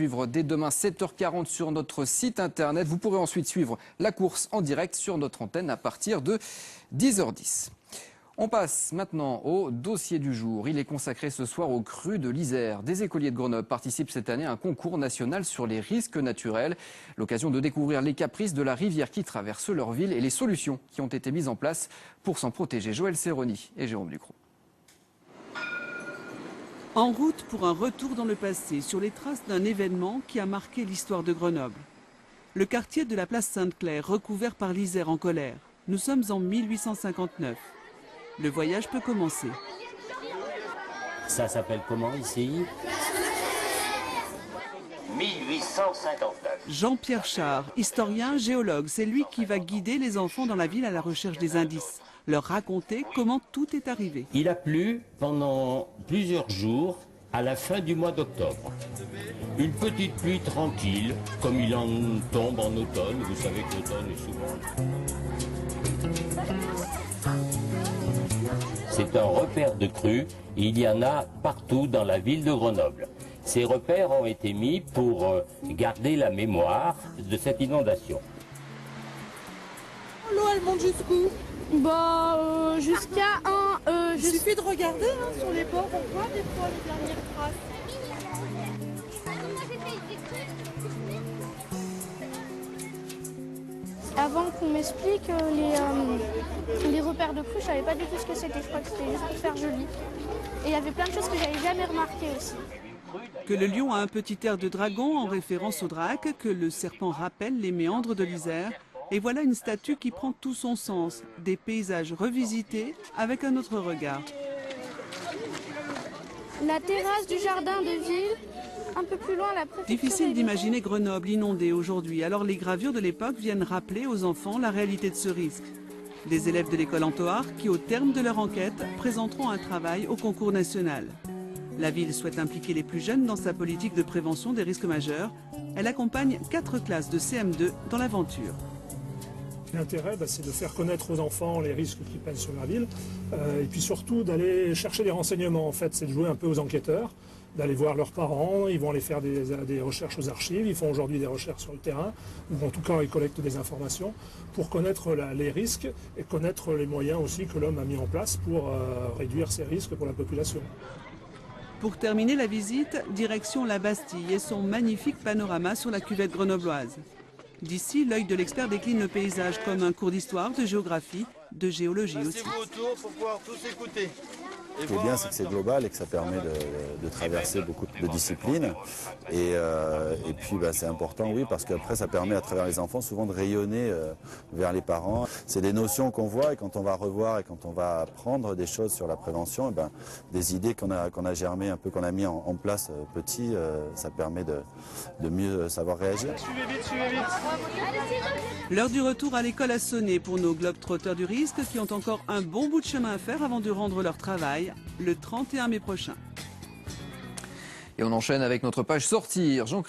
suivre dès demain 7h40 sur notre site internet. Vous pourrez ensuite suivre la course en direct sur notre antenne à partir de 10h10. On passe maintenant au dossier du jour. Il est consacré ce soir aux crues de l'Isère. Des écoliers de Grenoble participent cette année à un concours national sur les risques naturels. L'occasion de découvrir les caprices de la rivière qui traverse leur ville et les solutions qui ont été mises en place pour s'en protéger. Joël Serroni et Jérôme Ducrot. En route pour un retour dans le passé, sur les traces d'un événement qui a marqué l'histoire de Grenoble. Le quartier de la place Sainte-Claire, recouvert par l'Isère en colère. Nous sommes en 1859. Le voyage peut commencer. Ça s'appelle comment ici? 1859. Jean-Pierre Char, historien, géologue, c'est lui qui va guider les enfants dans la ville à la recherche des indices. Leur raconter comment tout est arrivé. Il a plu pendant plusieurs jours à la fin du mois d'octobre. Une petite pluie tranquille, comme il en tombe en automne. Vous savez que l'automne est souvent... C'est un repère de crues, il y en a partout dans la ville de Grenoble. Ces repères ont été mis pour garder la mémoire de cette inondation. L'eau, elle monte jusqu'où? Jusqu'à un... Il suffit de regarder sur les bords, on voit des fois les dernières traces. Avant qu'on m'explique les repères de crues, je savais pas du tout ce que c'était. Je crois que c'était juste pour faire joli. Et il y avait plein de choses que j'avais jamais remarquées aussi. Que le lion a un petit air de dragon en référence au drac, que le serpent rappelle les méandres de l'Isère. Et voilà une statue qui prend tout son sens. Des paysages revisités avec un autre regard. La terrasse du jardin de ville, un peu plus loin la préfecture. Difficile d'imaginer Grenoble inondée aujourd'hui, alors les gravures de l'époque viennent rappeler aux enfants la réalité de ce risque. Des élèves de l'école Antoar qui, au terme de leur enquête, présenteront un travail au concours national. La ville souhaite impliquer les plus jeunes dans sa politique de prévention des risques majeurs. Elle accompagne 4 classes de CM2 dans l'aventure. L'intérêt, c'est de faire connaître aux enfants les risques qui pèsent sur la ville et puis surtout d'aller chercher des renseignements. En fait, c'est de jouer un peu aux enquêteurs, d'aller voir leurs parents, ils vont aller faire des recherches aux archives, ils font aujourd'hui des recherches sur le terrain, ou en tout cas ils collectent des informations pour connaître les risques et connaître les moyens aussi que l'homme a mis en place pour réduire ces risques pour la population. Pour terminer la visite, direction la Bastille et son magnifique panorama sur la cuvette grenobloise. D'ici, l'œil de l'expert décline le paysage comme un cours d'histoire, de géographie, de géologie aussi. Passez-vous autour pour pouvoir tous écouter. Ce qui est bien, c'est que c'est global et que ça permet de traverser beaucoup de disciplines. Et puis c'est important, oui, parce qu'après ça permet à travers les enfants souvent de rayonner vers les parents. C'est des notions qu'on voit et quand on va revoir et quand on va apprendre des choses sur la prévention, des idées qu'on a germées un peu, qu'on a mis en place petit, ça permet de mieux savoir réagir. Suivez vite, suivez vite. L'heure du retour à l'école a sonné pour nos globetrotters du risque qui ont encore un bon bout de chemin à faire avant de rendre leur travail le 31 mai prochain. Et on enchaîne avec notre page sortir. Jean-Christophe